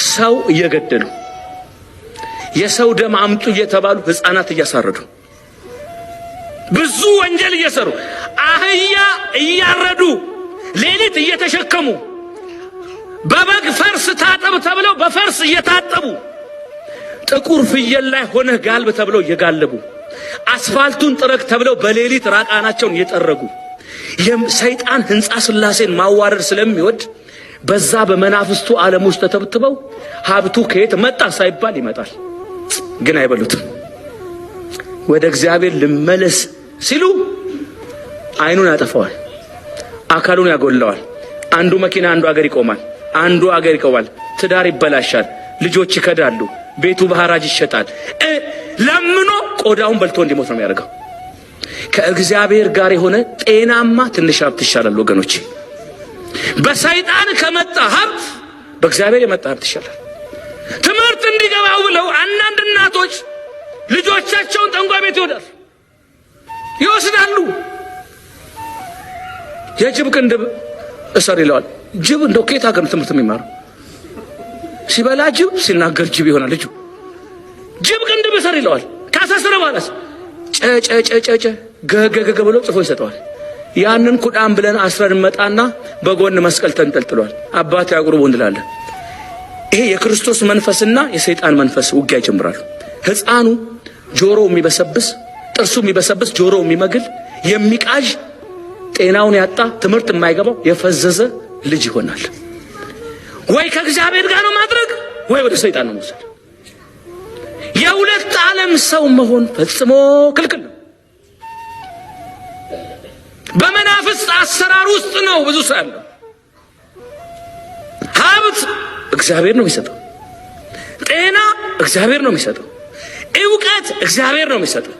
ሰው እየገደሉ የሰው ደም አምጡ እየተባሉ ህፃናት እያሳረዱ ብዙ ወንጀል እየሰሩ አህያ እያረዱ ሌሊት እየተሸከሙ በበግ ፈርስ ታጠብ ተብለው በፈርስ እየታጠቡ ጥቁር ፍየል ላይ ሆነ ጋልብ ተብለው እየጋለቡ አስፋልቱን ጥረግ ተብለው በሌሊት ራቃናቸውን እየጠረጉ ሰይጣን ህንጻ ስላሴን ማዋረድ ስለሚወድ በዛ በመናፍስቱ ዓለም ውስጥ ተተብትበው ሀብቱ ከየት መጣ ሳይባል ይመጣል። ግን አይበሉትም። ወደ እግዚአብሔር ልመለስ ሲሉ አይኑን ያጠፋዋል፣ አካሉን ያጎለዋል። አንዱ መኪና አንዱ አገር ይቆማል፣ አንዱ አገር ይቆማል። ትዳር ይበላሻል፣ ልጆች ይከዳሉ፣ ቤቱ በሐራጅ ይሸጣል። ለምኖ ቆዳውን በልቶ እንዲሞት ነው የሚያደርገው። ከእግዚአብሔር ጋር የሆነ ጤናማ ትንሽ ሀብት ይሻላል ወገኖች። በሰይጣን ከመጣ ሀብት በእግዚአብሔር የመጣ ሀብት ይሻላል። ትምህርት እንዲገባው ብለው አንዳንድ እናቶች ልጆቻቸውን ጠንቋይ ቤት ይወስዳሉ። የጅብ ቅንድብ እሰር ይለዋል። ጅብ እንደው ከየት ሀገር ትምህርት የሚማረው? ሲበላ ጅብ ሲናገር ጅብ ይሆናል ልጁ። ጅብ ቅንድብ እሰር ይለዋል። ካሳሰረ በኋላስ ጨጨጨጨ ገገገ ብሎ ጽፎ ይሰጠዋል። ያንን ኩዳም ብለን አስረን መጣና በጎን መስቀል ተንጠልጥሏል። አባት ያቁርቡ እንላለን። ይሄ የክርስቶስ መንፈስና የሰይጣን መንፈስ ውጊያ ይጀምራሉ። ህፃኑ ጆሮ የሚበሰብስ ጥርሱ የሚበሰብስ ጆሮ የሚመግል የሚቃዥ ጤናውን ያጣ ትምህርት የማይገባው የፈዘዘ ልጅ ይሆናል። ወይ ከእግዚአብሔር ጋር ነው ማድረግ ወይ ወደ ሰይጣን ነው መውሰድ። የሁለት ዓለም ሰው መሆን ፈጽሞ ክልክል ነው። በመናፍስት አሰራር ውስጥ ነው ብዙ ሰው ያለው። ሀብት እግዚአብሔር ነው የሚሰጠው፣ ጤና እግዚአብሔር ነው የሚሰጠው፣ ዕውቀት እግዚአብሔር ነው የሚሰጠው፣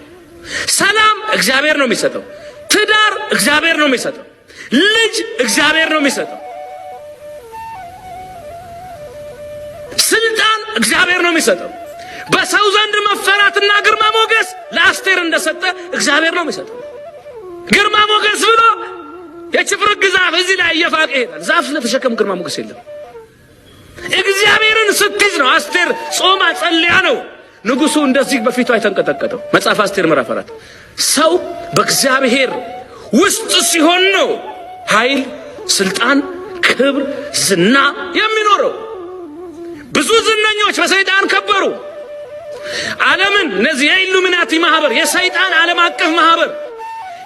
ሰላም እግዚአብሔር ነው የሚሰጠው፣ ትዳር እግዚአብሔር ነው የሚሰጠው፣ ልጅ እግዚአብሔር ነው የሚሰጠው፣ ስልጣን እግዚአብሔር ነው የሚሰጠው። በሰው ዘንድ መፈራትና ግርማ ሞገስ ለአስቴር እንደሰጠ እግዚአብሔር ነው የሚሰጠው። ግርማ ሞገስ ብሎ የችፍርግ ዛፍ እዚህ ላይ እየፋቀ ይሄዳል። ዛፍ ስለተሸከም ግርማ ሞገስ የለም። እግዚአብሔርን ስትይዝ ነው። አስቴር ጾማ ጸልያ ነው ንጉሱ እንደዚህ በፊቷ የተንቀጠቀጠው። መጽሐፍ አስቴር ምዕራፍ 4 ሰው በእግዚአብሔር ውስጥ ሲሆን ነው ኃይል፣ ስልጣን፣ ክብር፣ ዝና የሚኖረው። ብዙ ዝነኞች በሰይጣን ከበሩ። ዓለምን እነዚህ የኢሉሚናቲ ማህበር የሰይጣን ዓለም አቀፍ ማህበር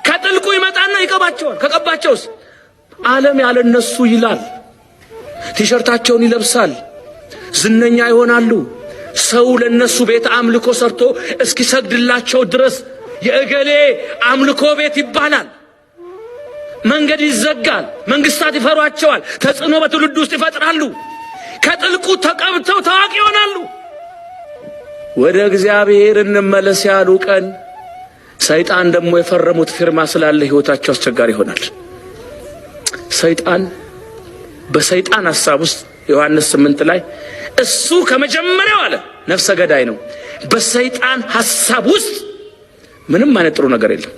ከጥልቁ ይመጣና ይቀባቸዋል። ከቀባቸውስ ዓለም ያለ እነሱ ይላል። ቲሸርታቸውን ይለብሳል፣ ዝነኛ ይሆናሉ። ሰው ለነሱ ቤት አምልኮ ሰርቶ እስኪሰግድላቸው ድረስ የእገሌ አምልኮ ቤት ይባላል። መንገድ ይዘጋል፣ መንግስታት ይፈሯቸዋል፣ ተጽዕኖ በትውልድ ውስጥ ይፈጥራሉ። ከጥልቁ ተቀብተው ታዋቂ ይሆናሉ። ወደ እግዚአብሔር እንመለስ ያሉ ቀን ሰይጣን ደግሞ የፈረሙት ፊርማ ስላለ ህይወታቸው አስቸጋሪ ይሆናል። ሰይጣን በሰይጣን ሐሳብ ውስጥ ዮሐንስ 8 ላይ እሱ ከመጀመሪያው አለ ነፍሰ ገዳይ ነው። በሰይጣን ሐሳብ ውስጥ ምንም አይነት ጥሩ ነገር የለም።